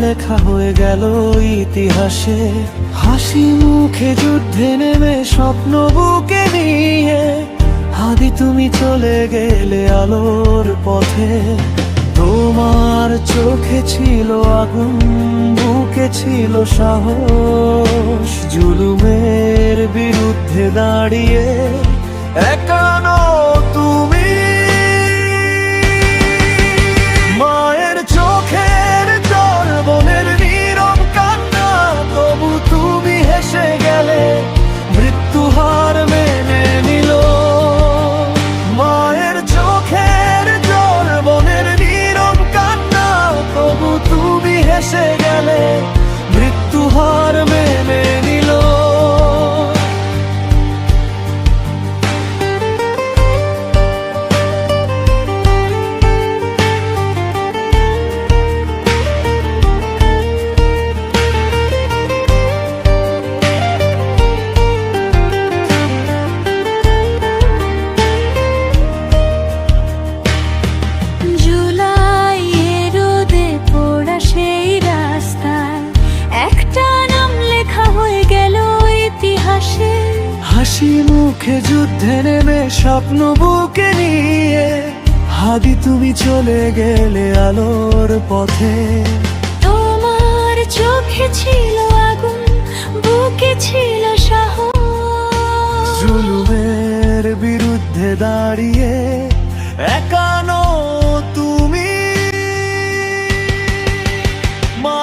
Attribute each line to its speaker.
Speaker 1: লেখা হয়ে গেল ইতিহাসে। হাসি মুখে যুদ্ধে নেমে স্বপ্ন বুকে নিয়ে, হাদি তুমি চলে গেলে আলোর পথে। তোমার চোখে ছিল আগুন, বুকে ছিল সাহস, জুলুমের বিরুদ্ধে দাঁড়িয়ে একানো তুমি। মায়ের চোখের জল, বোনের নীরব কান্না, তবু তুমি হেসে গেলে, মৃত্যু হার মেনে নিল। মায়ের চোখের জল, বোনের নীরব কান্না, তবু তুমি হেসে গেলে, মৃত্যু হার মেনে নিল। হাসি মুখে যুদ্ধে নেমে স্বপ্ন বুকে নিয়ে, হাদি তুমি চলে গেলে আলোর পথে।
Speaker 2: তোমার চোখে ছিল আগুন, বুকে ছিল সাহস,
Speaker 1: জুলুমের বিরুদ্ধে দাঁড়িয়ে একানো তুমি। মা